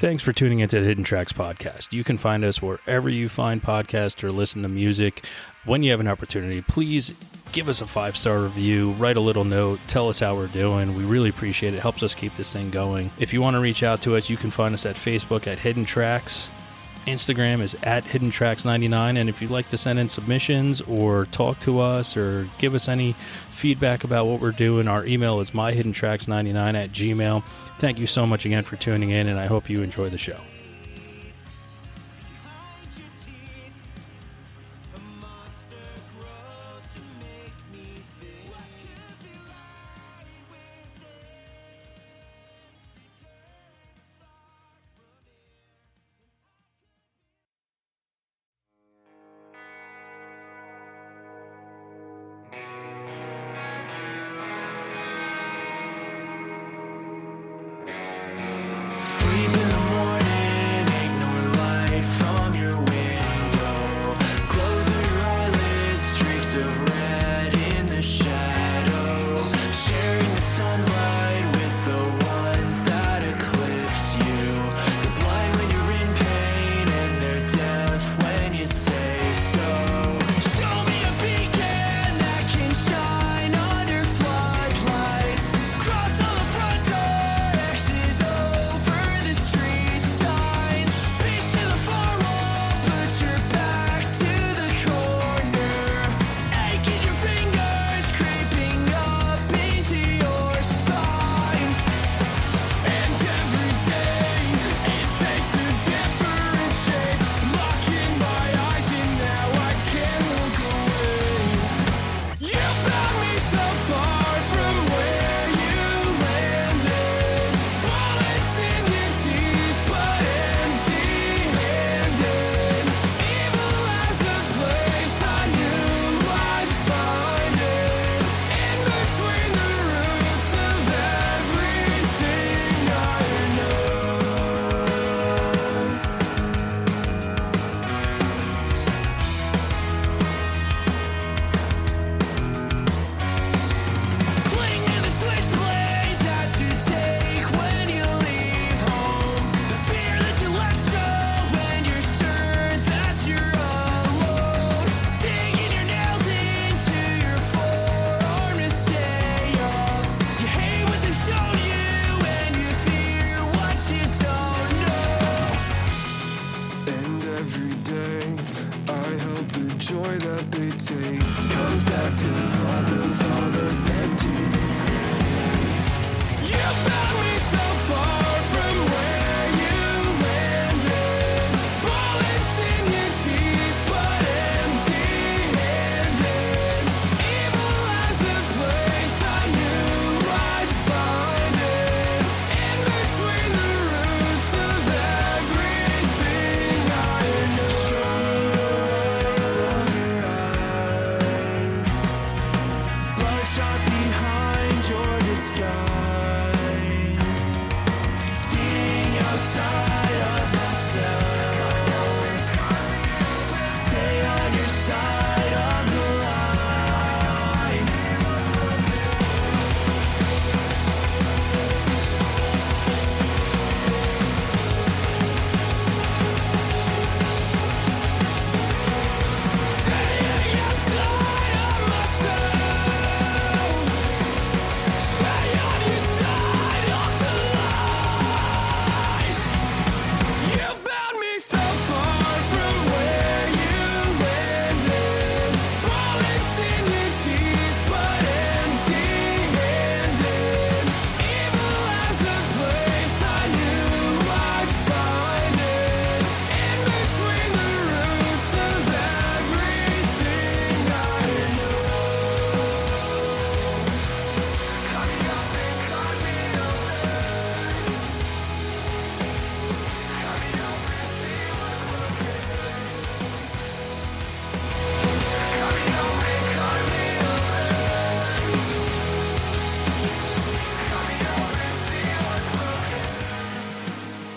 Thanks for tuning into the Hidden Tracks podcast. You can find us wherever you find podcasts or listen to music. When you have an opportunity, please give us a 5-star review, write a little note, tell us how we're doing. We really appreciate it. It helps us keep this thing going. If you want to reach out to us, you can find us at Facebook at Hidden Tracks. Instagram is at HiddenTracks99, and if you'd like to send in submissions or talk to us or give us any feedback about what we're doing, our email is myhiddentracks99@gmail.com. Thank you so much again for tuning in, and I hope you enjoy the show.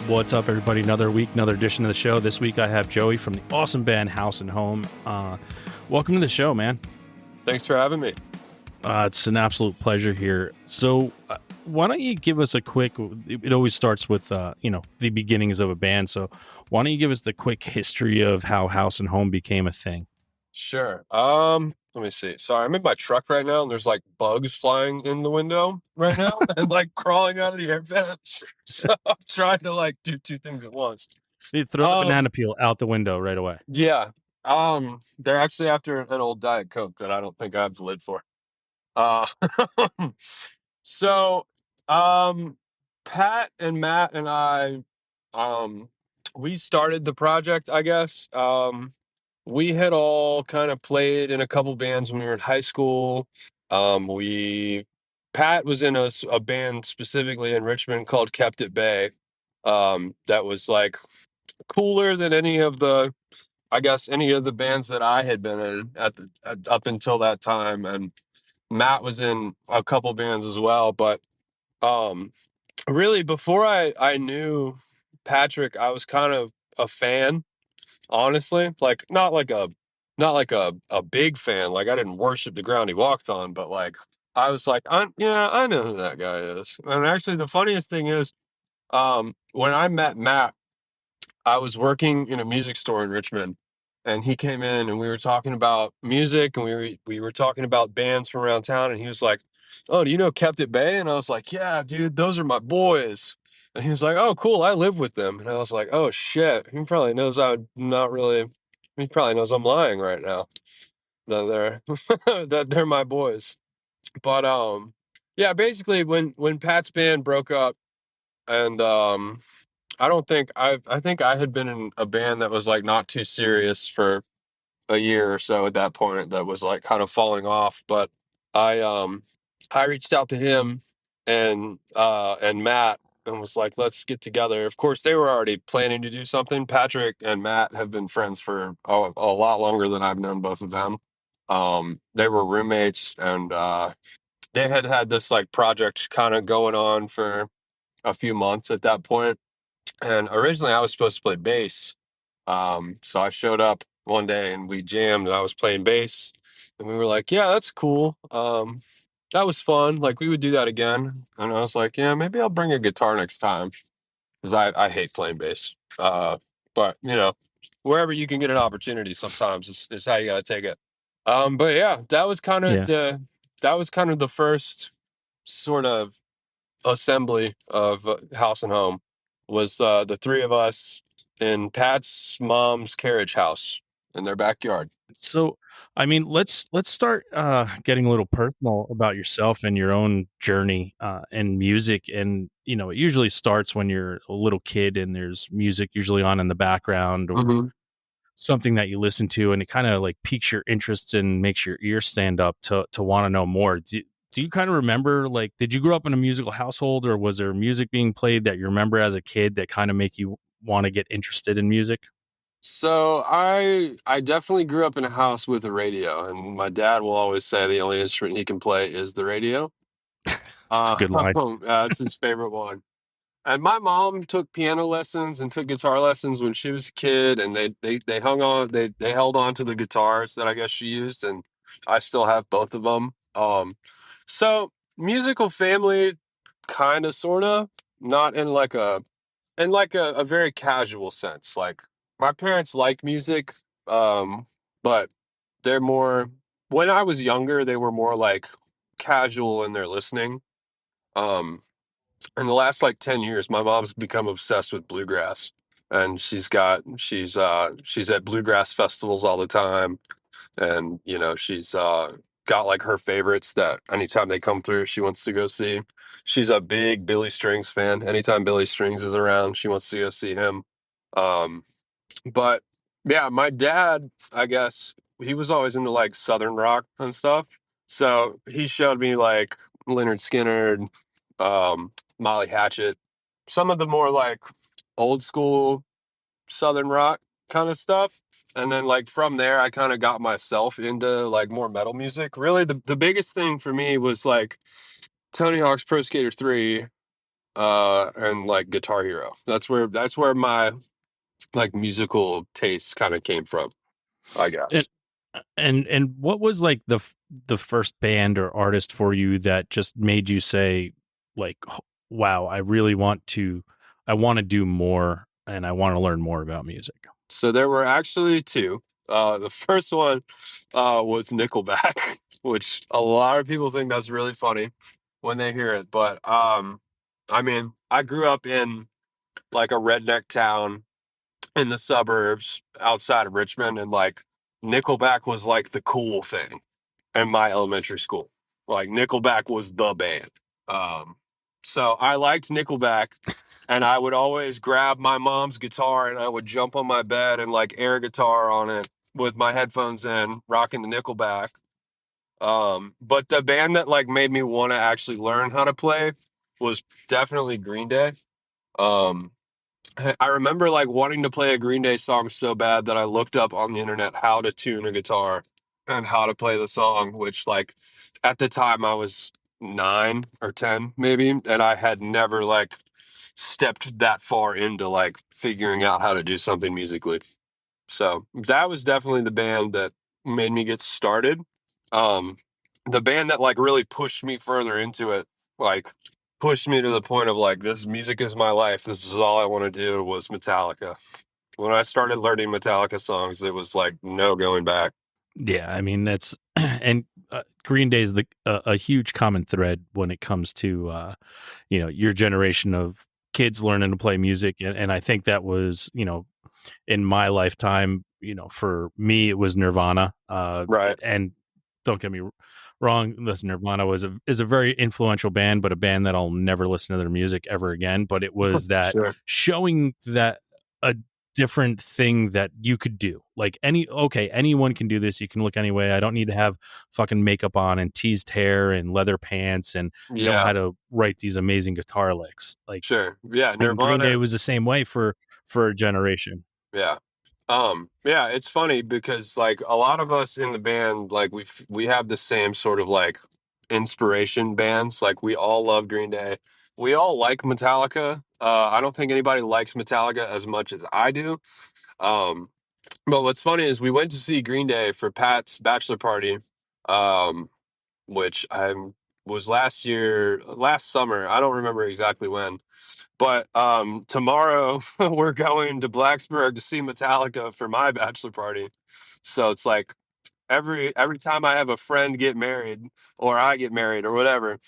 What's up, everybody? Another week, another edition of the show. This week I have Joey from the awesome band House and Home. Welcome to the show, man. Thanks for having me. It's an absolute pleasure here. So why don't you give us a quick? It always starts with the beginnings of a band. So why don't you give us the quick history of how House and Home became a thing? Sure. Let me see. Sorry, I'm in my truck right now, and there's like bugs flying in the window right now, and like crawling out of the air vent. So I'm trying to like do two things at once. You throw the Um, banana peel out the window right away. yeah. They're actually after an old Diet Coke that I don't think I have the lid for. Uh, so, um, Pat and Matt and I, um, we started the project, I guess. We had all kind of played in a couple bands when we were in high school. We Pat was in a band specifically in Richmond called Kept It Bay. That was like cooler than any of the, I guess, any of the bands that I had been in up until that time. And Matt was in a couple bands as well. But um, really, before I knew Patrick, I was kind of a fan, honestly. Like not like a big fan. Like I didn't worship the ground he walked on, but like I was like, yeah, I know who that guy is. And actually, the funniest thing is, when I met Matt, I was working in a music store in Richmond, and he came in and we were talking about music, and we were talking about bands from around town, and he was like, "Oh, do you know Kept It Bay?" And I was like, "Yeah, dude, those are my boys." And he was like, "Oh, cool, I live with them." And I was like, "Oh shit, he probably knows I'm not really. He probably knows I'm lying right now. That they're my boys." But yeah, basically when Pat's band broke up, and I think I had been in a band that was like not too serious for a year or so at that point, that was like kind of falling off. But I um I reached out to him and Matt, and was like, let's get together. Of course, they were already planning to do something. Patrick and Matt have been friends for a lot longer than I've known both of them. They were roommates, and they had this like project kind of going on for a few months at that point. And originally I was supposed to play bass. So I showed up one day and we jammed, and I was playing bass, and we were like, yeah, that's cool. That was fun. Like we would do that again. And I was like, yeah, maybe I'll bring a guitar next time, because I hate playing bass. But wherever you can get an opportunity sometimes is how you gotta take it. But yeah, Yeah. that was kind of the first sort of assembly of House and Home, was the three of us in Pat's mom's carriage house in their backyard. So, I mean, let's start getting a little personal about yourself and your own journey in music. And it usually starts when you're a little kid, and there's music usually on in the background, or Hmm. something that you listen to, and it kind of like piques your interest and makes your ears stand up to want to know more. Do you kind of remember, like, did you grow up in a musical household, or was there music being played that you remember as a kid that kind of make you want to get interested in music? So I definitely grew up in a house with a radio, and my dad will always say the only instrument he can play is the radio. It's a good line. It's his favorite one. And my mom took piano lessons and took guitar lessons when she was a kid, and they hung on they held on to the guitars that I guess she used, and I still have both of them. So musical family, kind of, sort of, not in like a very casual sense. Like my parents like music, but they're more, when I was younger, they were more like casual in their listening. Um, in the last like 10 years, my mom's become obsessed with bluegrass, and she's at bluegrass festivals all the time. And she's got like her favorites that anytime they come through, she wants to go see. She's a big Billy Strings fan. Anytime Billy Strings is around, she wants to go see him. um but yeah, my dad, I guess, he was always into like southern rock and stuff. So he showed me like Leonard Skinner, Molly Hatchet, some of the more like old school southern rock kind of stuff. And then like from there I kind of got myself into like more metal music. Really the biggest thing for me was like Tony Hawk's Pro Skater 3, and like Guitar Hero. That's where my like musical taste kind of came from, I And guess. and what was like the first band or artist for you that just made you say, like, wow, I want to do more and I want to learn more about music? So there were actually two. The first one was Nickelback, which a lot of people think that's really funny when they hear it. But I mean, I grew up in like a redneck town in the suburbs outside of Richmond, and like Nickelback was like the cool thing in my elementary school. Like Nickelback was the band. Um, so I liked Nickelback, and I would always grab my mom's guitar and I would jump on my bed and like air guitar on it with my headphones in, rocking the Nickelback. But the band that like made me want to actually learn how to play was definitely Green Day. Um, I remember like wanting to play a Green Day song so bad that I looked up on the internet how to tune a guitar and how to play the song, which like at the time I was 9 or 10 maybe, and I had never like stepped that far into like figuring out how to do something musically. So that was definitely the band that made me get started. Um, the band that like really pushed me further into it, like pushed me to the point of like, this music is my life. This is all I want to do, was Metallica. When I started learning Metallica songs, it was like no going back. Yeah, I mean that's and Green Day is a huge common thread when it comes to your generation of kids learning to play music, and I think that was in my lifetime, for me it was Nirvana. Right. And don't get me wrong, listen, Nirvana is a very influential band, but a band that I'll never listen to their music ever again. But it was that Sure. showing that a different thing that you could do. Like anyone can do this. You can look anyway. I don't need to have fucking makeup on and teased hair and leather pants and know Yeah. how to write these amazing guitar licks. Like, Sure. Yeah. and Green Day Nirvana. was the same way for a generation. Yeah. Yeah, it's funny because like a lot of us in the band, like we have the same sort of like inspiration bands. Like we all love Green Day. We all like Metallica. I don't think anybody likes Metallica as much as I do. Um, but what's funny is we went to see Green Day for Pat's bachelor party, um, which I was last summer. I don't remember exactly when. But tomorrow we're going to Blacksburg to see Metallica for my bachelor party. So it's like every time I have a friend get married or I get married or whatever,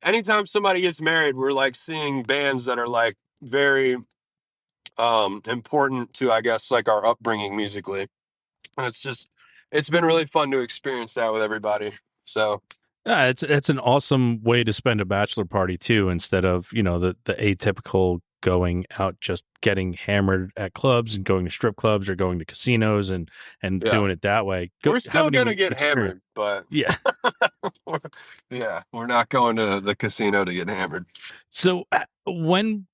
anytime somebody gets married, we're like seeing bands that are like very important to, I guess, like our upbringing musically. And it's been really fun to experience that with everybody. So Yeah, it's an awesome way to spend a bachelor party too, instead of the atypical going out just getting hammered at clubs and going to strip clubs or going to casinos and yeah, doing it that way. Go we're still have gonna an get experience. hammered, but Yeah. yeah, we're not going to the casino to get hammered. So when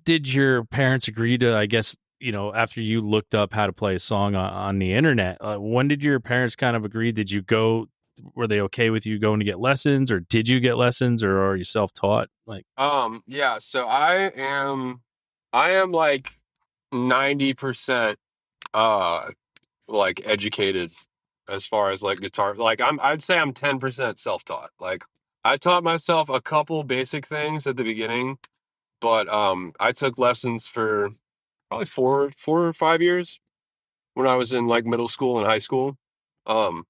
did your parents agree to, I guess, after you looked up how to play a song on the internet, when did your parents kind of agree? Did you go, were they okay with you going to get lessons, or did you get lessons, or are you self-taught? Like, Yeah, so I am like 90% uh like educated as far as like guitar. Like I'd say I'm 10% self-taught. Like I taught myself a couple basic things at the beginning, but I took lessons for probably 4 or 5 years when I was in like middle school and high school. Um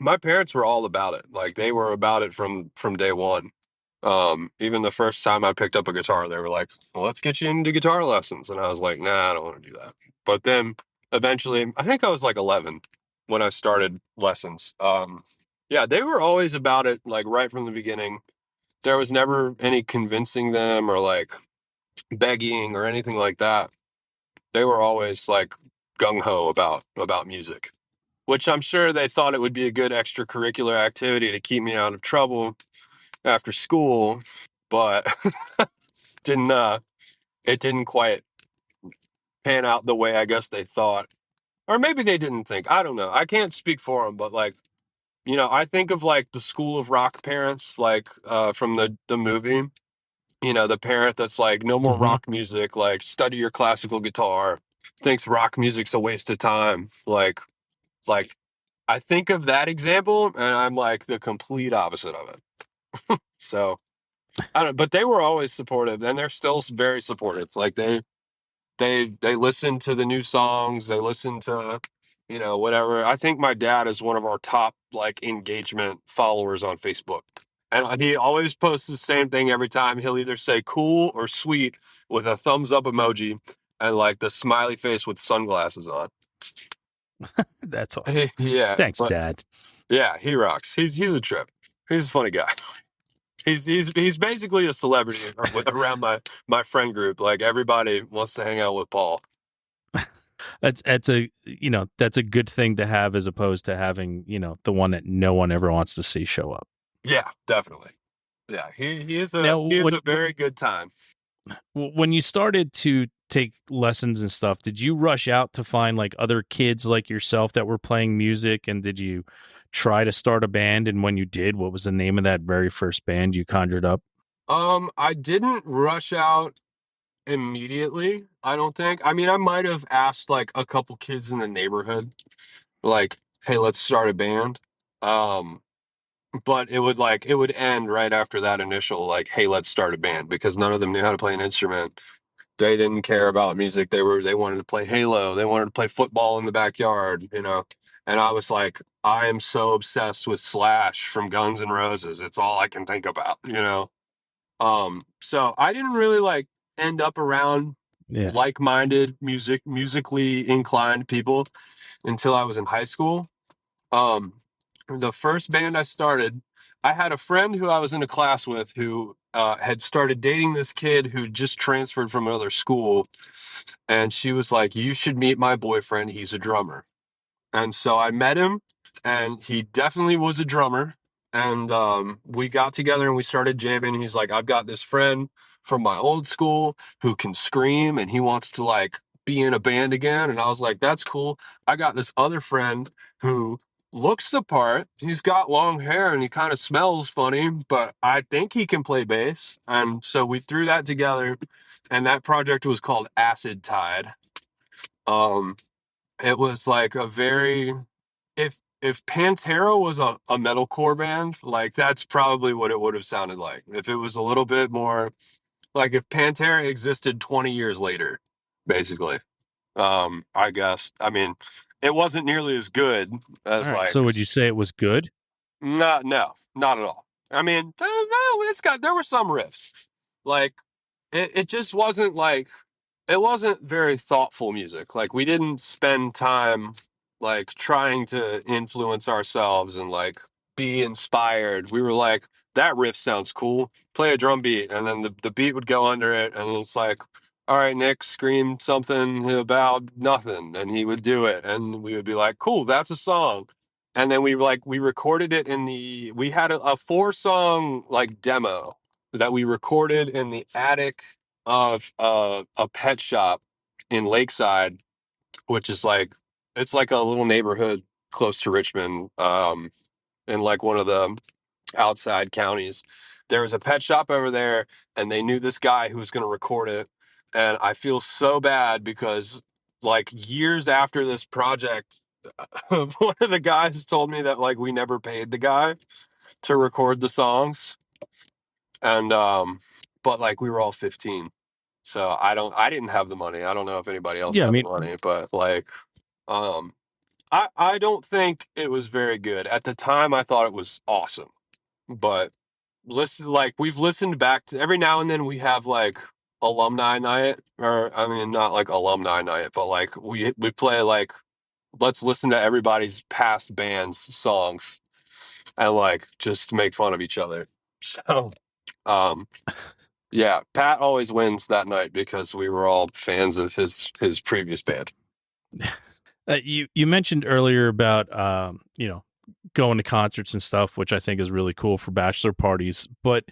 my parents were all about it. Like they were about it from day one. Even the first time I picked up a guitar, they were like, "Well, let's get you into guitar lessons." And I was like, "Nah, I don't want to do that." But then eventually, I think I was like 11 when I started lessons. Yeah, they were always about it, like right from the beginning. There was never any convincing them or like begging or anything like that. They were always like gung ho about music, which I'm sure they thought it would be a good extracurricular activity to keep me out of trouble after school, but didn't it didn't quite pan out the way I guess they thought, or maybe they didn't think. I don't know. I can't speak for them, but like I think of like the School of Rock parents, like from the movie. The parent that's like, no more mhm. rock music, like study your classical guitar, thinks rock music's a waste of time. Like I think of that example, and I'm like the complete opposite of it. So I don't, but they were always supportive, and they're still very supportive. Like they listen to the new songs, they listen to, whatever. I think my dad is one of our top like engagement followers on Facebook, and he always posts the same thing every time. He'll either say cool or sweet with a thumbs up emoji and like the smiley face with sunglasses on. That's awesome. Yeah, Thanks, but Dad. yeah, he rocks. He's a trip. He's a funny guy. He's basically a celebrity around my friend group. Like everybody wants to hang out with Paul. That's a that's a good thing to have as opposed to having the one that no one ever wants to see show up. Yeah, definitely. Yeah, he is a Now, he is a very good time. when you started to take lessons and stuff, did you rush out to find like other kids like yourself that were playing music, and did you try to start a band? And when you did, what was the name of that very first band you conjured up? I didn't rush out immediately, I don't think. I mean, I might have asked like a couple kids in the neighborhood, like, "Hey, let's start a band." Um, but it would end right after that initial like, "Hey, let's start a band," because none of them knew how to play an instrument. They didn't care about music. They wanted to play Halo. They wanted to play football in the backyard. And I was like, I am so obsessed with Slash from Guns N' Roses. It's all I can think about. So I didn't really like end up around Yeah. like-minded musically inclined people until I was in high school. Um, the first band I started, I had a friend who I was in a class with who had started dating this kid who just transferred from another school. And she was like, "You should meet my boyfriend. He's a drummer." And so I met him, and he definitely was a drummer. And we got together and we started jamming. He's like, "I've got this friend from my old school who can scream, and he wants to like be in a band again." And I was like, "That's cool. I got this other friend who looks the part. He's got long hair and he kind of smells funny, but I think he can play bass." And so we threw that together, and that project was called Acid Tide. Um, it was like a very if Pantera was a metalcore band, like that's probably what it would have sounded like. If it was a little bit more like if Pantera existed 20 years later, basically. I guess. I mean, it wasn't nearly as good All as right. like So would you say it was good? not at all. I mean, no, there were some riffs. Like it just wasn't like it wasn't very thoughtful music. Like we didn't spend time like trying to influence ourselves and like be inspired. We were like, that riff sounds cool. Play a drum beat, and then the beat would go under it, and it's like, all right, Nick, scream something about nothing, and he would do it, and we would be like, cool, that's a song. And then we recorded it we had a 4 song like demo that we recorded in the attic of a pet shop in Lakeside, which is like it's like a little neighborhood close to Richmond, in like one of the outside counties. There was a pet shop over there, and they knew this guy who was going to record it. And I feel so bad because like years after this project, one of the guys told me that like we never paid the guy to record the songs, and but like we were all 15. So I didn't have the money. I don't know if anybody else Yeah. I had the mean, money, but like, um, I don't think it was very good. At the time, I thought it was awesome, but like we've listened back to every now and then we have like alumni night, or I mean, not like alumni night, but like we play like, let's listen to everybody's past band's songs and like just make fun of each other. So, um, yeah, Pat always wins that night because we were all fans of his previous band. you mentioned earlier about going to concerts and stuff, which I think is really cool for bachelor parties. But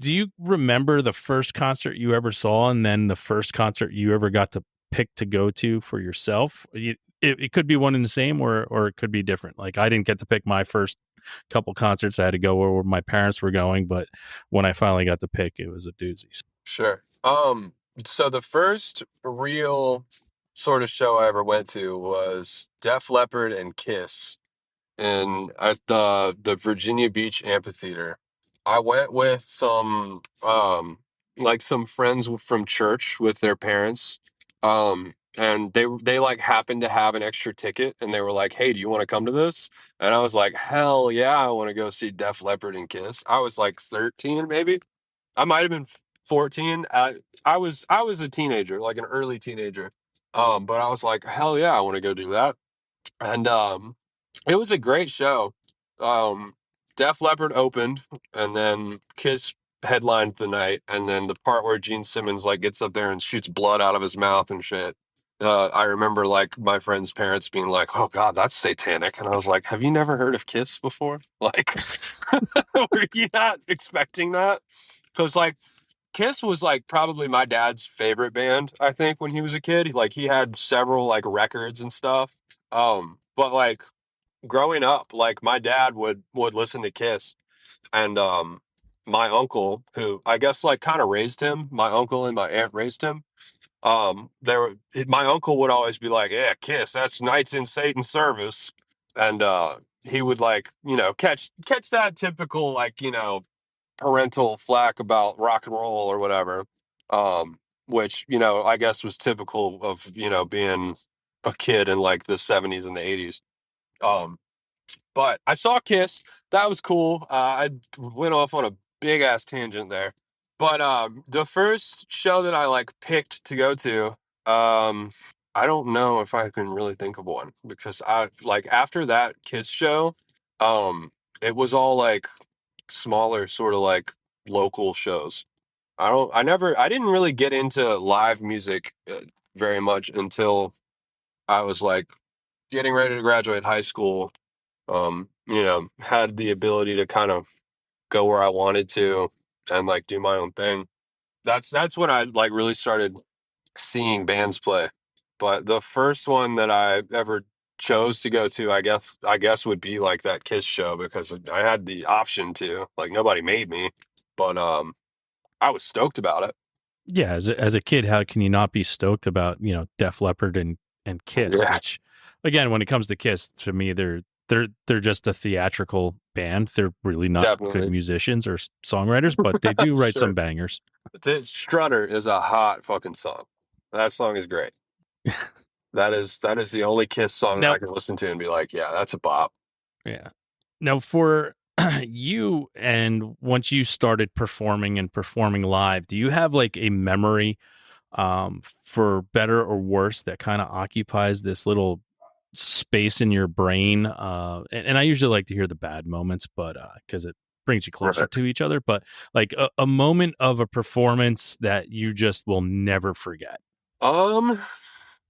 do you remember the first concert you ever saw, and then the first concert you ever got to pick to go to for yourself? It could be one and the same, or it could be different. Like I didn't get to pick my first couple concerts. I had to go where my parents were going, but when I finally got to pick, it was a doozy. Sure. So the first real sort of show I ever went to was Def Leppard and Kiss at the Virginia Beach Amphitheater. I went with some like some friends from church with their parents. And they like happened to have an extra ticket and they were like, "Hey, do you want to come to this?" And I was like, "Hell yeah, I want to go see Def Leppard and Kiss." I was like 13 maybe. I might have been 14. I was a teenager, like an early teenager. But I was like, "Hell yeah, I want to go do that." And it was a great show. Um, Def Leppard opened, and then Kiss headlined the night, and then the part where Gene Simmons like gets up there and shoots blood out of his mouth and shit. I remember like my friend's parents being like, "Oh God, that's satanic," and I was like, "Have you never heard of Kiss before? Like, were you not expecting that?" Because like Kiss was like probably my dad's favorite band, I think, when he was a kid. Like he had several like records and stuff. But like growing up, like my dad would listen to Kiss, and my uncle, who I guess like kind of raised him, my uncle and my aunt raised him. My uncle would always be like, "Yeah, Kiss, that's Knights in Satan's Service," and he would like catch that typical like parental flack about rock and roll or whatever, which I guess was typical of being a kid in like the 70s and the 80s. Um, but I saw Kiss. That was cool. I went off on a big ass tangent there. But the first show that I like picked to go to, um, I don't know if I can really think of one because I like after that Kiss show, um, it was all like smaller, sort of like local shows. I didn't really get into live music very much until I was like getting ready to graduate high school. Had the ability to kind of go where I wanted to and like do my own thing. That's when I like really started seeing bands play. But the first one that I ever chose to go to, I guess would be like that Kiss show because I had the option to. Like nobody made me, but I was stoked about it. Yeah, as a kid, how can you not be stoked about Def Leppard and Kiss? Yeah, Which, again, when it comes to Kiss, to me, they're just a theatrical band. They're really not good definitely. musicians or songwriters, but they do write some Sure. bangers. Strutter is a hot fucking song. That song is great. That is the only Kiss song that Now, I can listen to and be like, yeah, that's a bop. yeah. Now for you, and once you started performing and performing live, do you have like a memory, for better or worse, that kind of occupies this little space in your brain? And I usually like to hear the bad moments, but because it brings you closer Right. to each other. But like a moment of a performance that you just will never forget. Um,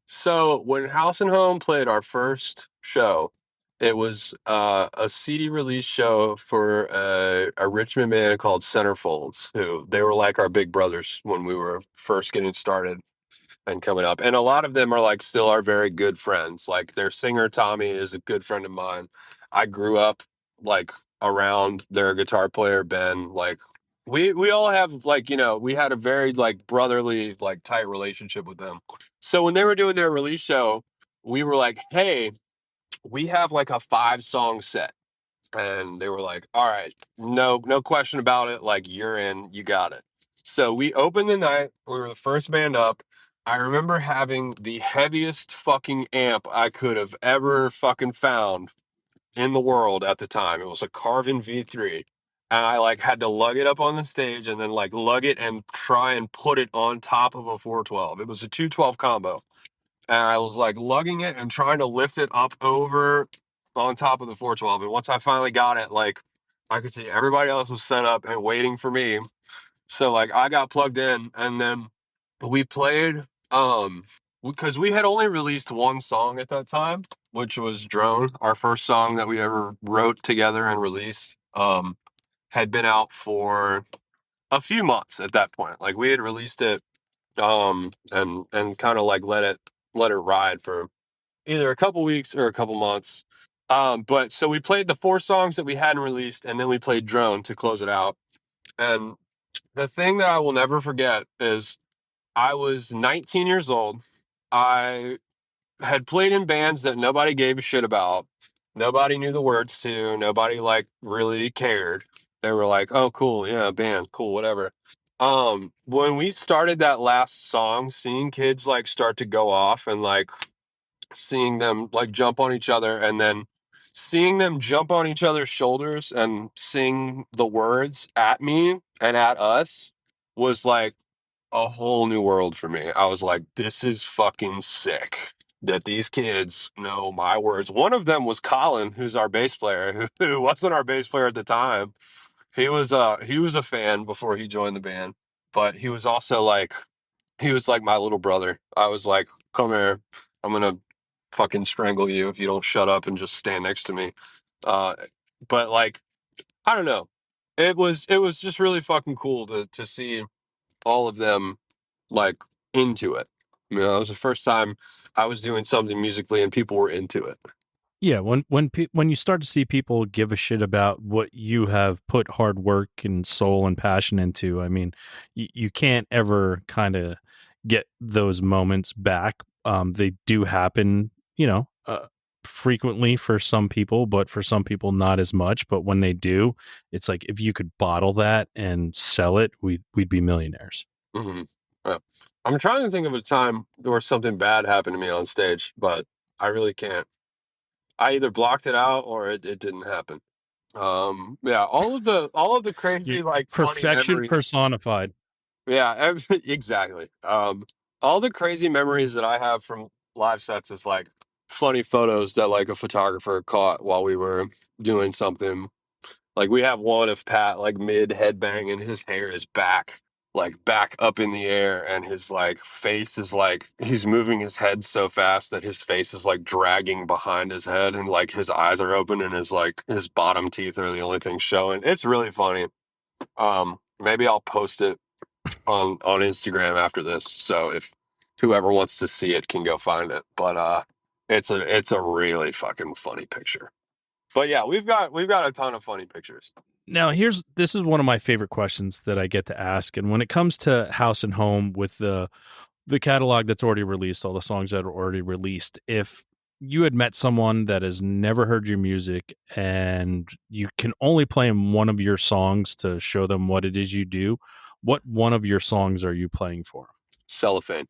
so when House and Home played our first show, it was a CD release show for a Richmond band called Centerfolds, who they were like our big brothers when we were first getting started and coming up. And a lot of them are like still our very good friends. Like their singer Tommy is a good friend of mine. I grew up like around their guitar player Ben. Like we all have like, we had a very like brotherly, like tight relationship with them. So when they were doing their release show, we were like, "Hey, we have like a 5 song set." And they were like, "All right, no question about it. Like you're in, you got it." So we opened the night. We were the first band up. I remember having the heaviest fucking amp I could have ever fucking found in the world at the time. It was a Carve V3. And I like had to lug it up on the stage and then like lug it and try and put it on top of a 412. It was a 212 combo, and I was like lugging it and trying to lift it up over on top of the 412. And once I finally got it, like I could see everybody else was set up and waiting for me. So like I got plugged in, and then we played because we had only released one song at that time, which was Drone, our first song that we ever wrote together and released. Had been out for a few months at that point. Like we had released it and kind of like let it ride for either a couple weeks or a couple months. But so we played the 4 songs that we hadn't released, and then we played Drone to close it out. And the thing that I will never forget is I was 19 years old. I had played in bands that nobody gave a shit about. Nobody knew the words to. Nobody like really cared. They were like, "Oh, cool, yeah, band, cool, whatever." When we started that last song, seeing kids like start to go off and like seeing them like jump on each other and then seeing them jump on each other's shoulders and sing the words at me and at us was like a whole new world for me. I was like, this is fucking sick that these kids know my words. One of them was Colin, who's our bass player, who wasn't our bass player at the time. He was a fan before he joined the band, but he was also like he was like my little brother. I was like, come here, I'm gonna fucking strangle you if you don't shut up and just stand next to me. Uh, but like, I don't know. It was just really fucking cool to see all of them like into it. You know, it was the first time I was doing something musically and people were into it. Yeah, when you start to see people give a shit about what you have put hard work and soul and passion into, I mean, you can't ever kind of get those moments back. They do happen, frequently for some people, but for some people not as much. But when they do, it's like if you could bottle that and sell it, we'd be millionaires. Hmm. Yeah. I'm trying to think of a time where something bad happened to me on stage, but I really can't. I either blocked it out or it didn't happen. Yeah, all of the crazy like funny Perfection memories. personified. Yeah, exactly. All the crazy memories that I have from live sets is like funny photos that like a photographer caught while we were doing something. Like we have one of Pat like mid headbang and his hair is back, like back up in the air, and his like face is like he's moving his head so fast that his face is like dragging behind his head, and like his eyes are open and his bottom teeth are the only thing showing. It's really funny. Maybe I'll post it on Instagram after this, so if whoever wants to see it can go find it. But it's a really fucking funny picture. But yeah, we've got a ton of funny pictures. Now, this is one of my favorite questions that I get to ask, and when it comes to House and Home with the catalog that's already released, all the songs that are already released, if you had met someone that has never heard your music and you can only play them one of your songs to show them what it is you do, what one of your songs are you playing for? Cellophane.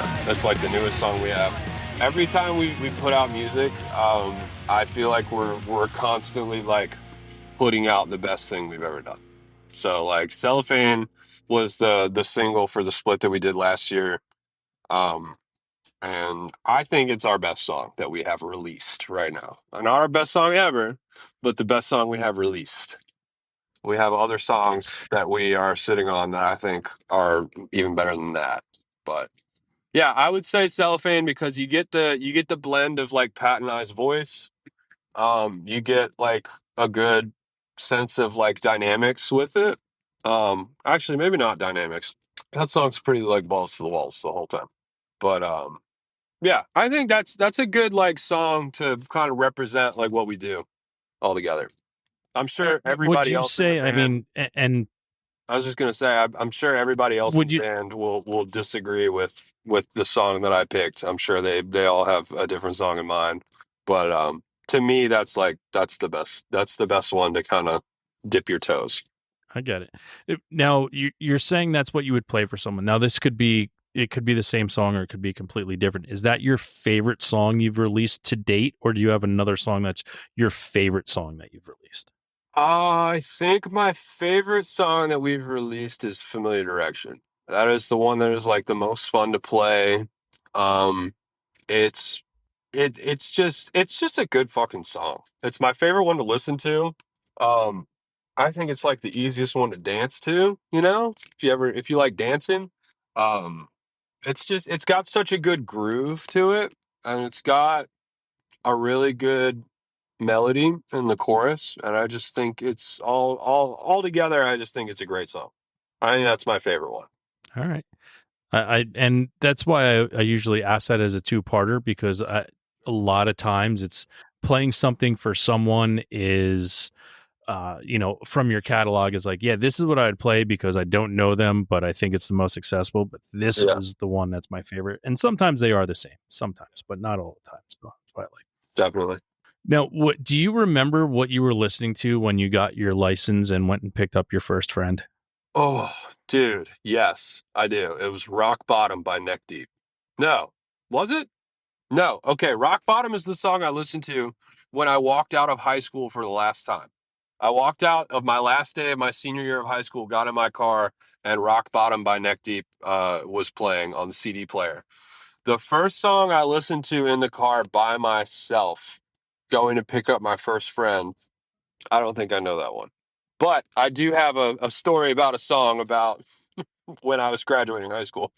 100%. That's like the newest song we have. Every time we put out music, I feel like we're constantly like putting out the best thing we've ever done. So like Cellophane was the single for the split that we did last year. Um, and I think it's our best song that we have released right now. Not our best song ever, but the best song we have released. We have other songs that we are sitting on that I think are even better than that. But yeah, I would say Cellophane because you get the blend of like Pat and I's voice. You get like a good sense of like dynamics with it. Actually maybe not dynamics. That song's pretty like balls to the walls the whole time. But yeah, I think that's a good like song to kind of represent like what we do all together. I'm sure Would everybody you else in the say? I band. mean, and I was just gonna say, I'm sure everybody else in would the you? band will disagree with the song that I picked. I'm sure they all have a different song in mind, but to me, that's the best. That's the best one to kind of dip your toes. I get it. Now you're saying that's what you would play for someone. Now this could be it could be the same song or it could be completely different. Is that your favorite song you've released to date, or do you have another song that's your favorite song that you've released? I think my favorite song that we've released is "Familiar Direction." That is the one that is like the most fun to play. Um, it's it's just a good fucking song. It's my favorite one to listen to. Um, I think it's like the easiest one to dance to, you know? If you like dancing. Um, it's got such a good groove to it, and it's got a really good melody in the chorus, and I just think it's all together, I just think it's a great song. I think that's my favorite one. All right. I and that's why I usually ask that as a two-parter because a lot of times it's playing something for someone is from your catalog is like, yeah, this is what I'd play because I don't know them, but I think it's the most accessible. But this Yeah, was the one that's my favorite. And sometimes they are the same, sometimes, but not all the time. So that's what I like. definitely. Now, what do you remember what you were listening to when you got your license and went and picked up your first friend? Oh, dude, yes, I do. It was Rock Bottom by Neck Deep. No, was it? No. Okay, Rock Bottom is the song I listened to when I walked out of high school for the last time. I walked out of my last day of my senior year of high school, got in my car, and Rock Bottom by Neck Deep was playing on the CD player. The first song I listened to in the car by myself, going to pick up my first friend, I don't think I know that one. But I do have a story about a song about when I was graduating high school.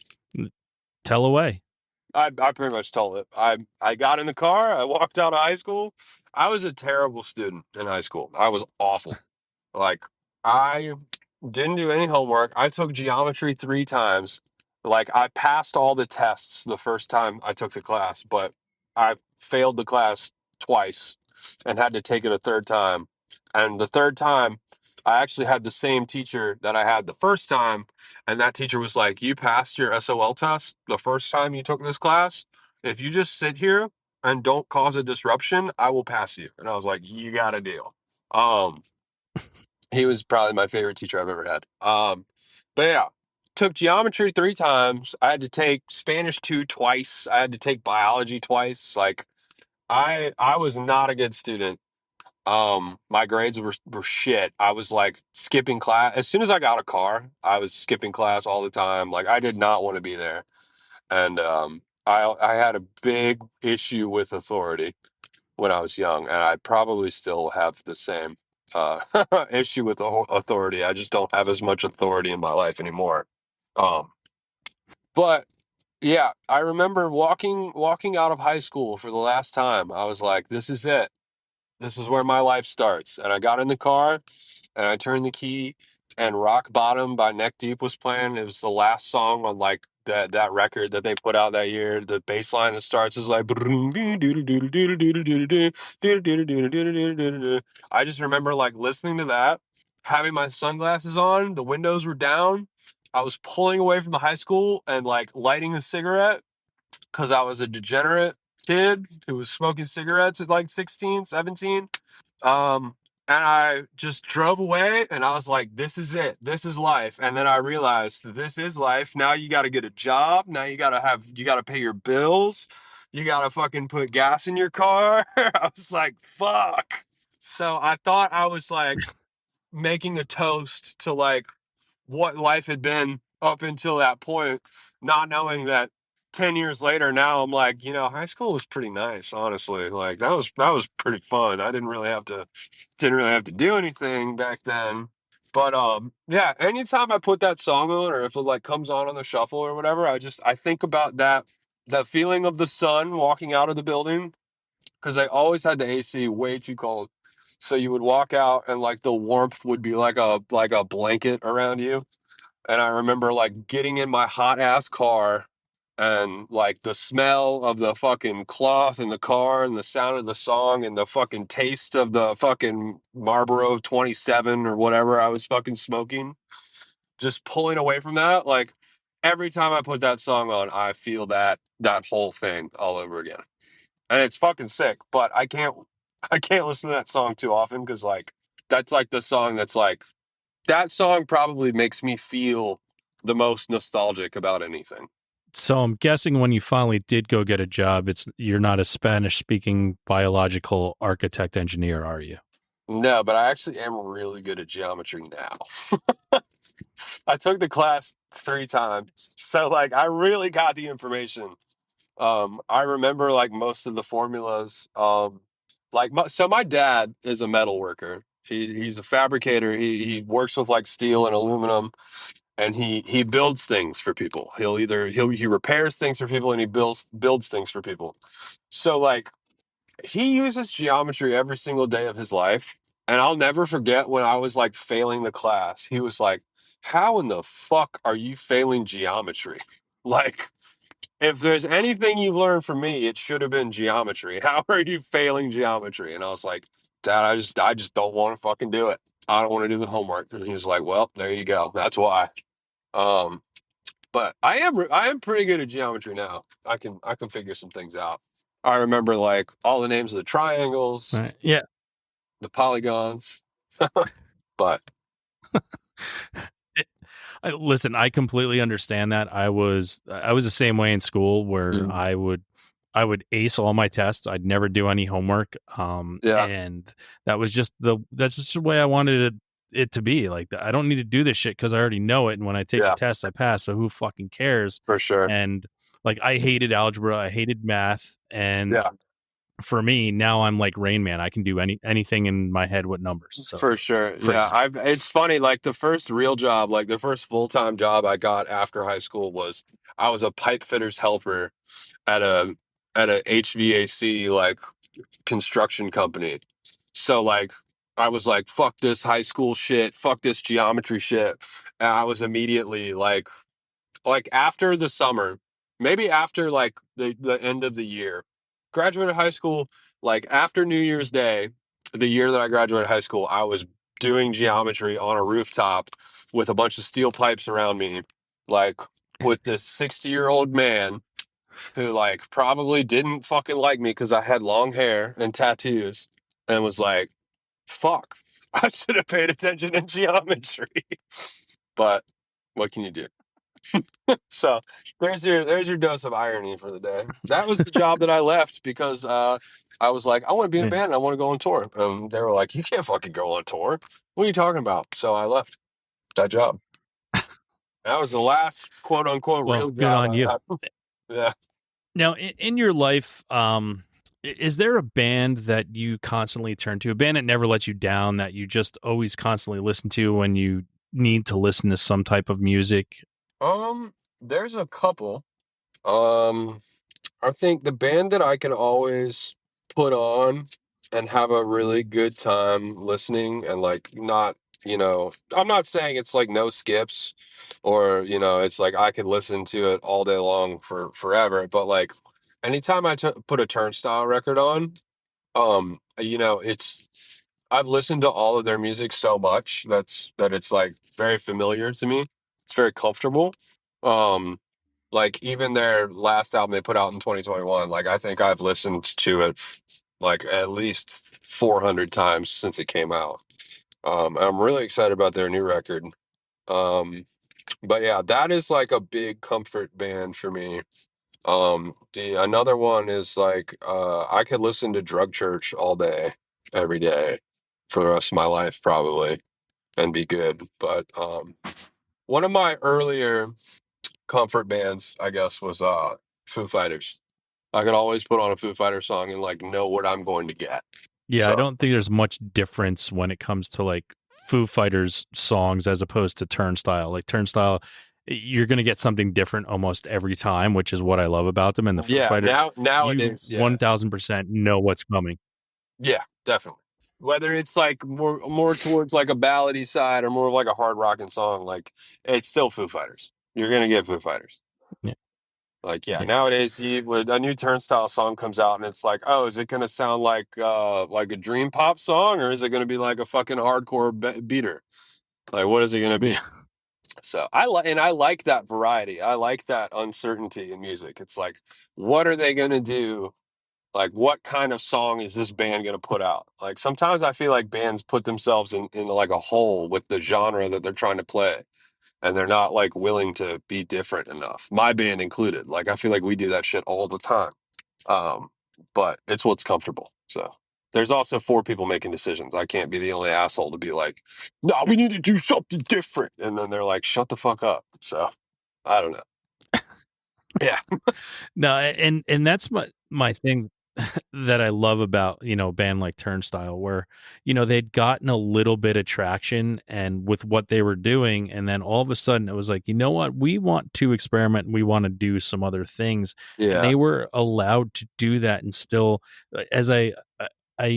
Tell away. I pretty much told it. I got in the car. I walked out of high school. I was a terrible student in high school. I was awful. Like I didn't do any homework. I took geometry 3 times. Like I passed all the tests the first time I took the class, but I failed the class twice and had to take it a third time. And the third time, I actually had the same teacher that I had the first time, and that teacher was like, "You passed your SOL test the first time you took this class. If you just sit here and don't cause a disruption, I will pass you." And I was like, "You got a deal." Um, he was probably my favorite teacher I've ever had. But yeah, took geometry 3 times. I had to take Spanish 2 twice. I had to take biology twice. Like I was not a good student. My grades were shit. I was like skipping class. As soon as I got a car, I was skipping class all the time. Like I did not want to be there. And I had a big issue with authority when I was young, and I probably still have the same uh, issue with authority. I just don't have as much authority in my life anymore. Um, but yeah, I remember walking out of high school for the last time. I was like, "This is it. This is where my life starts." And I got in the car and I turned the key, and Rock Bottom by Neck Deep was playing. It was the last song on like that record that they put out that year. The bass line that starts is like I just remember like listening to that, having my sunglasses on, the windows were down. I was pulling away from the high school and like lighting a cigarette because I was a degenerate kid who was smoking cigarettes at like 16, 17. Um, And I just drove away and I was like, this is it. This is life. And then I realized this is life. Now you got to get a job. Now you got to pay your bills. You got to fucking put gas in your car. I was like, fuck. So I thought I was like making a toast to like what life had been up until that point, not knowing that 10 years later, now I'm like, high school was pretty nice, honestly. Like that was pretty fun. I didn't really have to do anything back then. But yeah, anytime I put that song on or if it like comes on the shuffle or whatever, I think about that feeling of the sun walking out of the building because I always had the AC way too cold. So you would walk out and like the warmth would be like a blanket around you. And I remember like getting in my hot ass car and like the smell of the fucking cloth in the car and the sound of the song and the fucking taste of the fucking Marlboro 27 or whatever I was fucking smoking, just pulling away from that. Like every time I put that song on, I feel that whole thing all over again. And it's fucking sick, but I can't listen to that song too often because like that's like the song that's like that song probably makes me feel the most nostalgic about anything. So I'm guessing when you finally did go get a job, you're not a Spanish speaking biological architect engineer, are you? No, but I actually am really good at geometry now. I took the class 3 times. So like I really got the information. I remember like most of the formulas. So my dad is a metal worker. He's a fabricator. He works with like steel and aluminum and he builds things for people. He repairs things for people and he builds things for people. So like he uses geometry every single day of his life. And I'll never forget when I was like failing the class. He was like, "How in the fuck are you failing geometry?" Like, if there's anything you've learned from me, it should have been geometry. How are you failing geometry? And I was like, "Dad, I just don't want to fucking do it. I don't want to do the homework." And he was like, "Well, there you go. That's why." Um, but I am pretty good at geometry now. I can figure some things out. I remember like all the names of the triangles, Right. Yeah. the polygons. But Listen, I completely understand that. I was the same way in school where mm, I would ace all my tests. I'd never do any homework. yeah, And that's just the way I wanted it to be. Like I don't need to do this shit because I already know it. And when I take the yeah, test, I pass. So who fucking cares? for sure. And like I hated algebra, I hated math, and Yeah, for me now I'm like Rain Man. I can do anything in my head with numbers. So for it's sure. Yeah, crazy. it's funny. Like the first real job, like the first full time job I got after high school was I was a pipe fitter's helper at a HVAC like construction company. So like I was like, fuck this high school shit, fuck this geometry shit. And I was immediately like after the summer, maybe after like the end of the year, graduated high school, like after New Year's Day, the year that I graduated high school, I was doing geometry on a rooftop with a bunch of steel pipes around me, like with this 60-year-old man who like probably didn't fucking like me because I had long hair and tattoos and was like, fuck, I should have paid attention in geometry. But what can you do? So there's your dose of irony for the day. That was the job that I left because I was like, I want to be in a Yeah. band and I want to go on tour. They were like, you can't fucking go on tour. What are you talking about? So I left that job. That was the last quote unquote real Well, good job on I you. had. Yeah. Now, in your life, is there a band that you constantly turn to, a band that never lets you down, that you just always constantly listen to when you need to listen to some type of music? There's a couple. Um, I think the band that I can always put on and have a really good time listening and like not, I'm not saying it's like no skips or, it's like I could listen to it all day long for forever, but like anytime put a Turnstile record on, it's I've listened to all of their music so much that it's like very familiar to me. It's very comfortable. Um, like even their last album they put out in 2021, like I think I've listened to it like at least 400 times since it came out. I'm really excited about their new record. Um, but yeah, that is like a big comfort band for me. The another one is like I could listen to Drug Church all day, every day, for the rest of my life probably, and be good. But one of my earlier comfort bands, I guess, was Foo Fighters. I could always put on a Foo Fighter song and like know what I'm going to get. Yeah, I So don't think there's much difference when it comes to like Foo Fighters songs as opposed to Turnstile. Like Turnstile, you're going to get something different almost every time, which is what I love about them. And the Foo yeah, Fighters, you nowadays, yeah, 1000% know what's coming. yeah, definitely. Whether it's like more towards like a ballady side or more of like a hard rocking song, like it's still Foo Fighters. You're gonna get Foo Fighters. Yeah, Like yeah, yeah, nowadays you when a new Turnstile song comes out and it's like, oh, is it gonna sound like a dream pop song or is it gonna be like a fucking hardcore beater? Like what is it gonna be? yeah. So I like that variety. I like that uncertainty in music. It's like, what are they gonna do? Like, what kind of song is this band gonna put out? Like sometimes I feel like bands put themselves in like a hole with the genre that they're trying to play, and they're not like willing to be different enough. My band included. Like I feel like we do that shit all the time. Um, but it's what's comfortable. So there's also four people making decisions. I can't be the only asshole to be like, no, we need to do something different. And then they're like, shut the fuck up. So I don't know. Yeah. No, and that's my thing that I love about, a band like Turnstile where, they'd gotten a little bit of traction and with what they were doing and then all of a sudden it was like, "You know what? We want to experiment and we want to do some other things." And Yeah. they were allowed to do that and still as I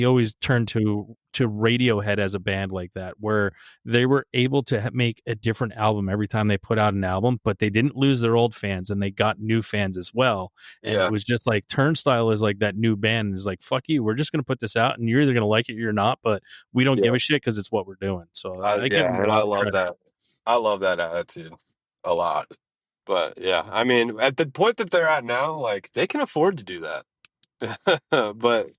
always turn to Radiohead as a band like that, where they were able to make a different album every time they put out an album, but they didn't lose their old fans and they got new fans as well. And it Yeah. was just like Turnstile is like that new band is like, fuck you, we're just gonna put this out and you're either gonna like it or you're not, but we don't give Yeah. a shit because it's what we're doing. So I give them a And I lot of love credit. that. I love that attitude a lot. But yeah, I mean, at the point that they're at now, like they can afford to do that. But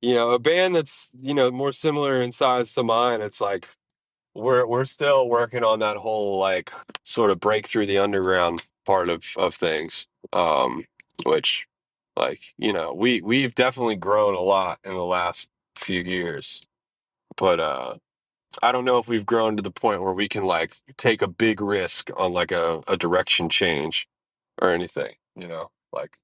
a band that's more similar in size to mine, it's like we're still working on that whole like sort of break through the underground part of things. Which like we've definitely grown a lot in the last few years, but I don't know if we've grown to the point where we can like take a big risk on like a direction change or anything, Like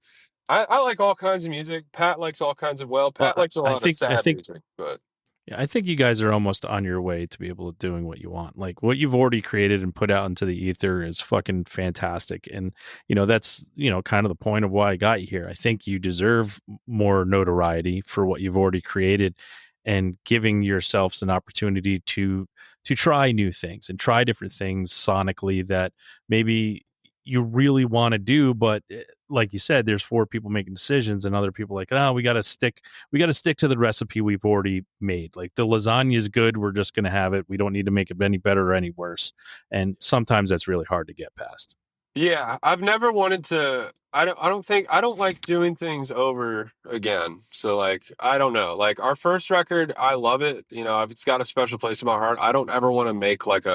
I like all kinds of music. Pat likes all kinds of Well, Pat likes a I lot of think I sad think music, but Yeah, I think you guys are almost on your way to be able to doing what you want. Like what you've already created and put out into the ether is fucking fantastic. And that's, kind of the point of why I got you here. I think you deserve more notoriety for what you've already created and giving yourselves an opportunity to try new things and try different things sonically that maybe you really want to do, but like you said, there's four people making decisions and other people like, oh, we got to stick to the recipe we've already made. Like the lasagna is good, we're just going to have it. We don't need to make it any better or any worse. And sometimes that's really hard to get past. yeah, I've never wanted to. I don't like doing things over again. So like, I don't know. Like our first record, I love it. It's got a special place in my heart. I don't ever want to make like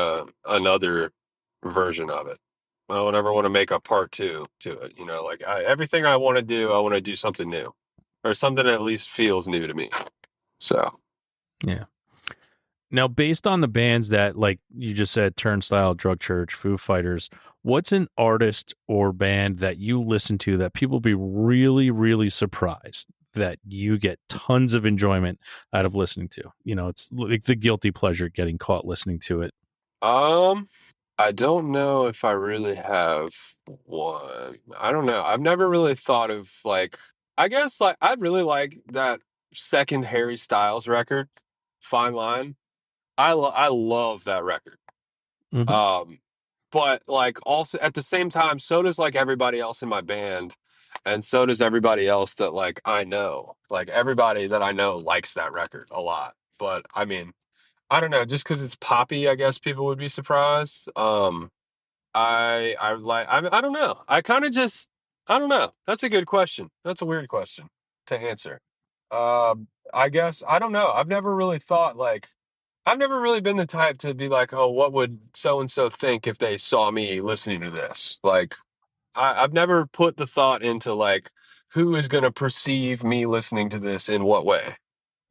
another version of it. I don't ever want to make a part two to it. Like everything I want to do, I want to do something new, or something that at least feels new to me. So Yeah. Now, based on the bands that, like you just said, Turnstile, Drug Church, Foo Fighters, what's an artist or band that you listen to that people be really, really surprised that you get tons of enjoyment out of listening to? It's like the guilty pleasure getting caught listening to it. um, I don't know if I really have one. I don't know. I've never really thought of like. I guess like I really like that second Harry Styles record, Fine Line. I love that record. Hmm. Um, but like also at the same time, so does like everybody else in my band, and so does everybody else that like I know. Like everybody that I know likes that record a lot. But I mean, I don't know, just because it's poppy, I guess people would be surprised. I don't know. I don't know. That's a good question. That's a weird question to answer. I guess I don't know. I've never really thought like I've never really been the type to be like, oh, what would so and so think if they saw me listening to this? Like I've never put the thought into like who is going to perceive me listening to this in what way.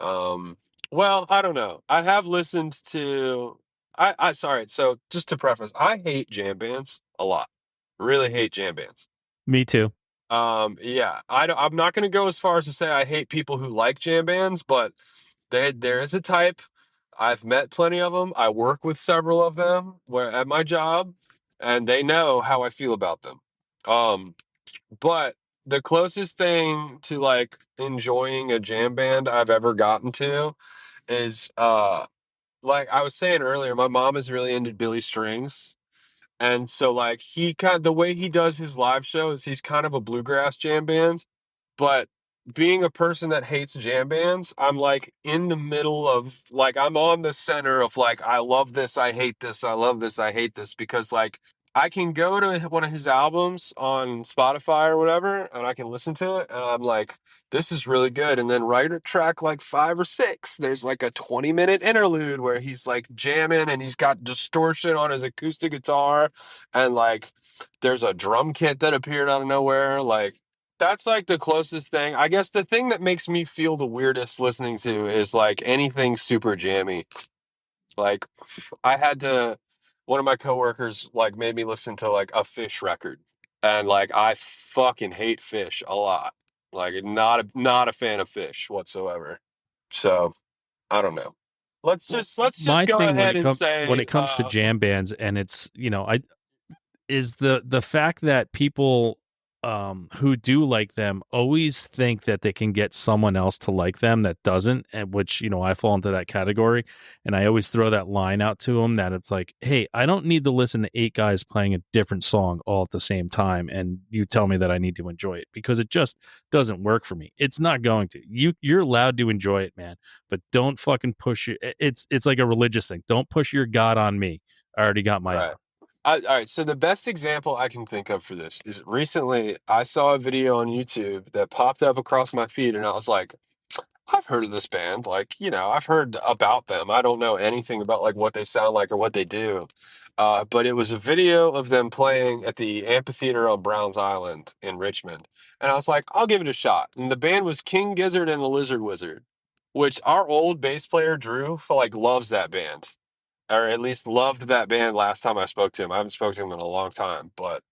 Um, well, I don't know. I have listened to. I sorry. So just to preface, I hate jam bands a lot. Really hate jam bands. Me too. Yeah, I'm not going to go as far as to say I hate people who like jam bands, but there is a type. I've met plenty of them. I work with several of them where at my job, and they know how I feel about them. Um, but the closest thing to like enjoying a jam band I've ever gotten to is like I was saying earlier, my mom is really into Billy Strings. And so like he kind of the way he does his live shows, he's kind of a bluegrass jam band. But being a person that hates jam bands, I'm like in the middle of like I'm on the center of like I love this, I hate this, I love this, I hate this because like I can go to one of his albums on Spotify or whatever and I can listen to it and I'm like this is really good and then right at track like 5 or 6 there's like a 20-minute interlude where he's like jamming and he's got distortion on his acoustic guitar and like there's a drum kit that appeared out of nowhere like that's like the closest thing. I guess the thing that makes me feel the weirdest listening to is like anything super jammy. Like I had to one of my coworkers like made me listen to like a Fish record. And like I fucking hate Fish a lot. Like not a fan of Fish whatsoever. So, I don't know. Let's just My go thing ahead and when say it comes to jam bands, and it's I is the fact that people who do like them always think that they can get someone else to like them that doesn't, and which I fall into that category, and I always throw that line out to them that it's like, hey, I don't need to listen to 8 guys playing a different song all at the same time and you tell me that I need to enjoy it, because it just doesn't work for me. It's not going to. You're allowed to enjoy it, man, but don't fucking push it. It's like a religious thing. Don't push your God on me. I already got my right. own. All right, so the best example I can think of for this is recently I saw a video on YouTube that popped up across my feed, and I was like, I've heard of this band. Like, I've heard about them. I don't know anything about like what they sound like or what they do. But it was a video of them playing at the amphitheater on Browns Island in Richmond. And I was like, I'll give it a shot. And the band was King Gizzard and the Lizard Wizard, which our old bass player Drew like loves that band or at least loved that band last time I spoke to him. I haven't spoken to him in a long time, but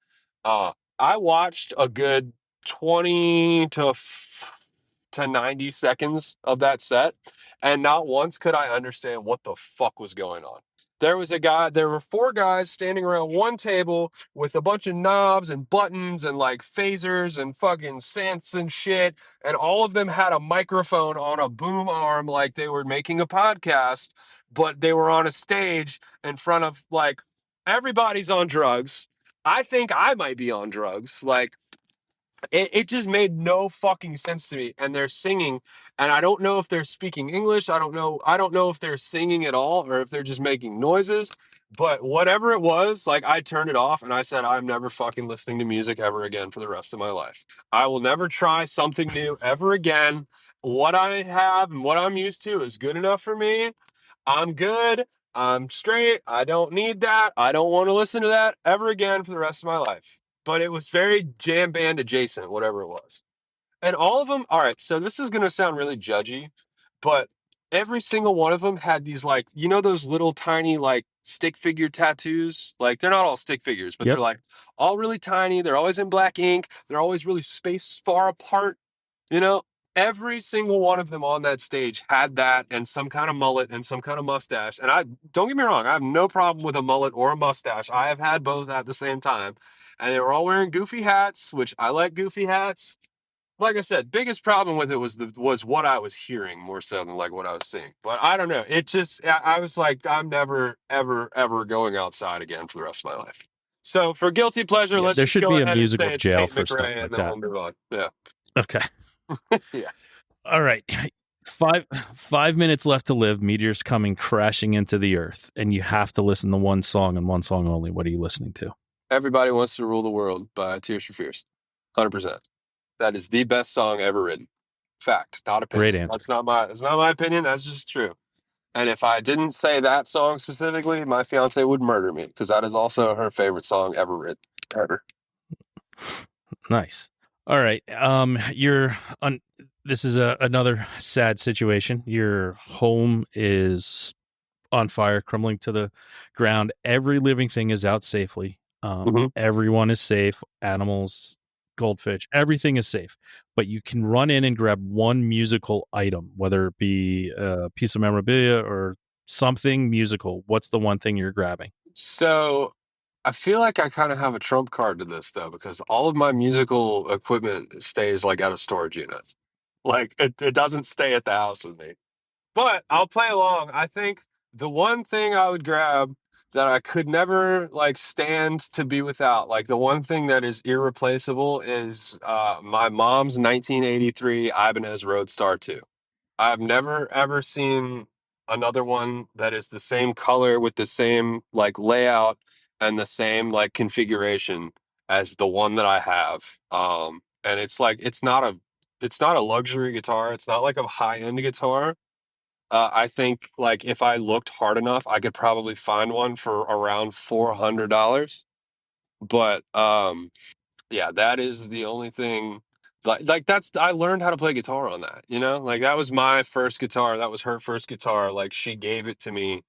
I watched a good 20 to 90 seconds of that set, and not once could I understand what the fuck was going on. There were 4 guys standing around one table with a bunch of knobs and buttons and like phasers and fucking synths and shit. And all of them had a microphone on a boom arm like they were making a podcast, but they were on a stage in front of like everybody's on drugs. I think I might be on drugs. Like it just made no fucking sense to me. And they're singing, and I don't know if they're speaking English. I don't know if they're singing at all or if they're just making noises. But whatever it was, like I turned it off and I said, I'm never fucking listening to music ever again for the rest of my life. I will never try something new ever again. What I have and what I'm used to is good enough for me. I'm good. I'm straight. I don't need that. I don't want to listen to that ever again for the rest of my life. But it was very jam band adjacent, whatever it was. And all of them, all right, so this is going to sound really judgy, but every single one of them had these like, those little tiny like stick figure tattoos? Like they're not all stick figures, but they're Yep. like all really tiny. They're always in black ink. They're always really spaced far apart. You know, every single one of them on that stage had that and some kind of mullet and some kind of mustache. And I don't get me wrong, I have no problem with a mullet or a mustache. I have had both at the same time. And they were all wearing goofy hats, which I like goofy hats. Like I said, biggest problem with it was what I was hearing more so than like what I was seeing. But I don't know. It just I was like, I'm never, ever, ever going outside again for the rest of my life. So for guilty pleasure, Yeah, let's there just should go be a ahead and musical say it's jail Tate for stuff McRae, and like then that. we'll move on. Yeah. Okay. Yeah. All right. 5 minutes left to live. Meteors coming crashing into the earth, and you have to listen to one song and one song only. What are you listening to? Everybody Wants to Rule the World by Tears for Fears. 100%. That is the best song ever written. Fact, not Great opinion. answer. It's not my opinion. That's just true. And if I didn't say that song specifically, my fiance would murder me because that is also her favorite song ever written. Ever. Nice. All right. You're on. This is another sad situation. Your home is on fire, crumbling to the ground. Every living thing is out safely. Hmm. Everyone is safe. Animals, goldfish, everything is safe. But you can run in and grab one musical item, whether it be a piece of memorabilia or something musical. What's the one thing you're grabbing? So I feel like I kind of have a trump card to this though, because all of my musical equipment stays like at a storage unit. Like it doesn't stay at the house with me. But I'll play along. I think the one thing I would grab that I could never like stand to be without, like the one thing that is irreplaceable is my mom's 1983 Ibanez Roadstar 2. I've never ever seen another one that is the same color with the same like layout and the same like configuration as the one that I have. And it's like it's not a luxury guitar. It's not like a high-end guitar. I think like if I looked hard enough, I could probably find one for around $400. But yeah, that is the only thing. Like that's I learned how to play guitar on that. You know, like that was my first guitar. That was her first guitar. Like she gave it to me.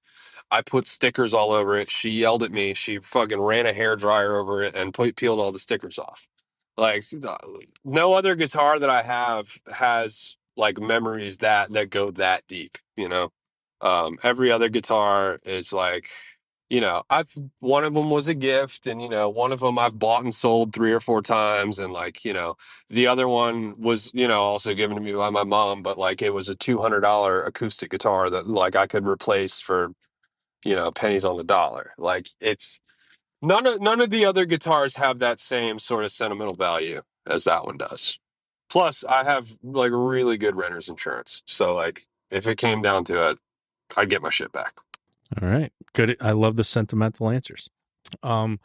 I put stickers all over it. She yelled at me. She fucking ran a hair dryer over it and peeled all the stickers off. Like no other guitar that I have has like memories that go that deep, you know. Every other guitar is like, you know, I've one of them was a gift, and you know, one of them I've bought and sold 3 or 4 times, and like, you know, the other one was, you know, also given to me by my mom, but like it was a $200 acoustic guitar that like I could replace for, you know, pennies on the dollar. Like it's none of the other guitars have that same sort of sentimental value as that one does. Plus, I have like really good renter's insurance. So like if it came down to it, I'd get my shit back. All right. Good. I love the sentimental answers. Um,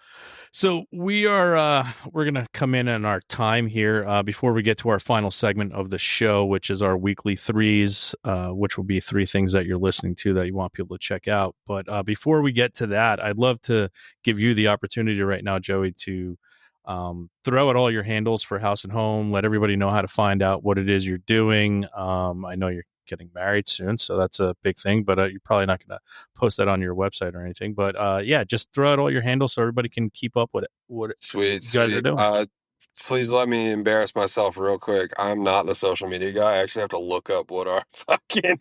So we're gonna come in on our time here before we get to our final segment of the show, which is our weekly threes, which will be three things that you're listening to that you want people to check out. But before we get to that, I'd love to give you the opportunity right now, Joey, to throw out all your handles for House and Home. Let everybody know how to find out what it is you're doing. I know you're getting married soon, so that's a big thing. But you're probably not going to post that on your website or anything. But yeah, just throw out all your handles so everybody can keep up with what Sweet, you guys are sweet. doing. Please let me embarrass myself real quick. I'm not the social media guy. I actually have to look up what our fucking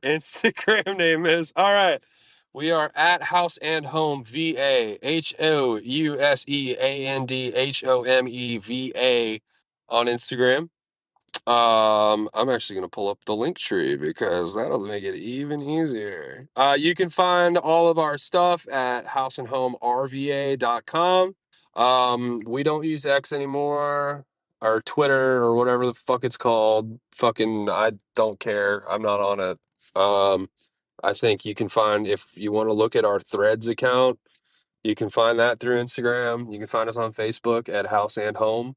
Instagram name is. All right. We are at House and Home VA, HouseandHomeva on Instagram. I'm actually gonna pull up the link tree because that'll make it even easier. You can find all of our stuff at houseandhomerva.com. We don't use X anymore, or Twitter, or whatever the fuck it's called. Fucking, I don't care. I'm not on it. I think you can find, if you want to look at our Threads account, you can find that through Instagram. You can find us on Facebook at House and Home.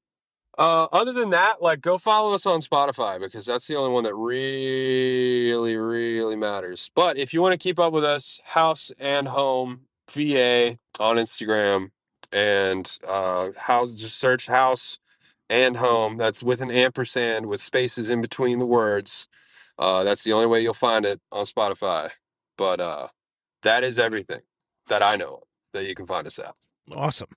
Other than that, like go follow us on Spotify because that's the only one that really, really matters. But if you want to keep up with us, House and Home VA on Instagram, and house, just search House and Home. That's with an ampersand with spaces in between the words. That's the only way you'll find it on Spotify. But that is everything that I know of that you can find us at. Awesome.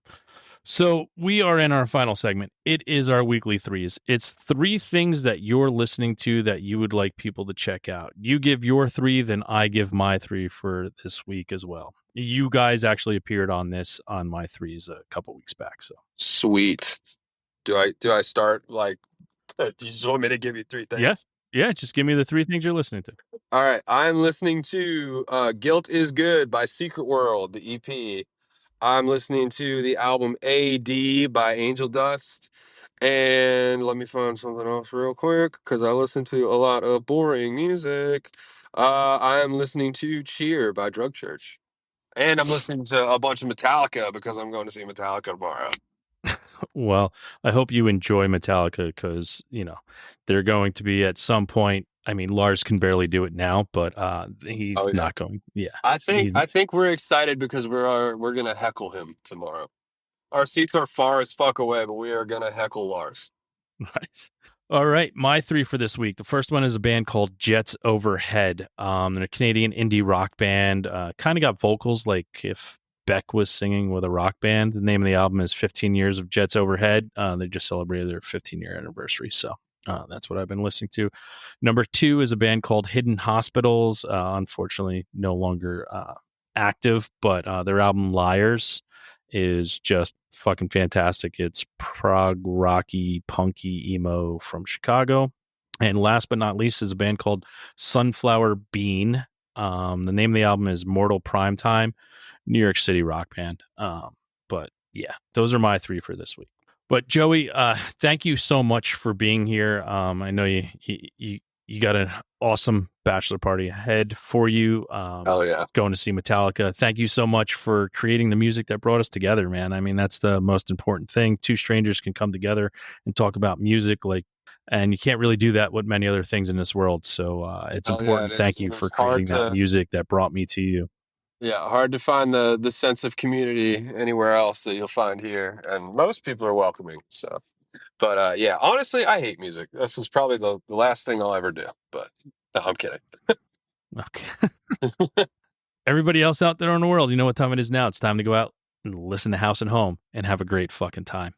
So we are in our final segment. It is our weekly threes. It's three things that you're listening to that you would like people to check out. You give your three, then I give my three for this week as well. You guys actually appeared on this on my threes a couple weeks back. So Sweet. Do I start like you just want me to give you three yeah, things? yeah. Just give me the three things you're listening to. All right, I'm listening to Guilt is Good by Secret World, the EP. I'm listening to the album AD by Angel Dust. And let me find something else real quick because I listen to a lot of boring music. I am listening to Cheer by Drug Church. And I'm listening to a bunch of Metallica because I'm going to see Metallica tomorrow. Well, I hope you enjoy Metallica because, they're going to be at some point. I mean, Lars can barely do it now, but he's Oh yeah. not going. Yeah. I think He's I think we're excited because we're gonna heckle him tomorrow. Our seats are far as fuck away, but we are gonna heckle Lars. nice. All right. My three for this week. The first one is a band called Jets Overhead. They're a Canadian indie rock band. Kind of got vocals like if Beck was singing with a rock band. The name of the album is 15 Years of Jets Overhead. They just celebrated their 15-year anniversary. So that's what I've been listening to. Number two is a band called Hidden Hospitals. Unfortunately, no longer active, but their album Liars is just fucking fantastic. It's prog rocky, punky emo from Chicago. And last but not least is a band called Sunflower Bean. The name of the album is Mortal Primetime, New York City rock band. But yeah, those are my three for this week. But Joey, thank you so much for being here. I know you got an awesome bachelor party ahead for you. Oh yeah. Going to see Metallica. Thank you so much for creating the music that brought us together, man. I mean, that's the most important thing. Two strangers can come together and talk about music, and you can't really do that with many other things in this world. So it's important. Yeah, Thank you for creating that music that brought me to you. Yeah, hard to find the sense of community anywhere else that you'll find here, and most people are welcoming. So, but yeah, honestly, I hate music. This is probably the last thing I'll ever do. But no, I'm kidding. Okay. Everybody else out there in the world, you know what time it is now. It's time to go out and listen to House and Home and have a great fucking time.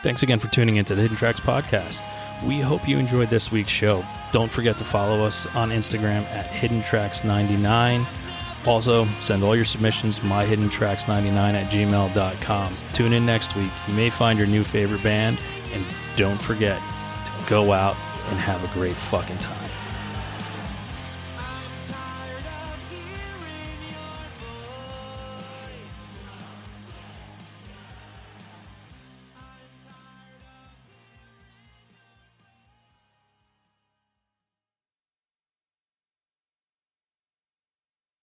Thanks again for tuning into the Hidden Tracks podcast. We hope you enjoyed this week's show. Don't forget to follow us on Instagram at HiddenTracks99. Also, send all your submissions to myhiddentracks99@gmail.com. Tune in next week. You may find your new favorite band, and don't forget to go out and have a great fucking time.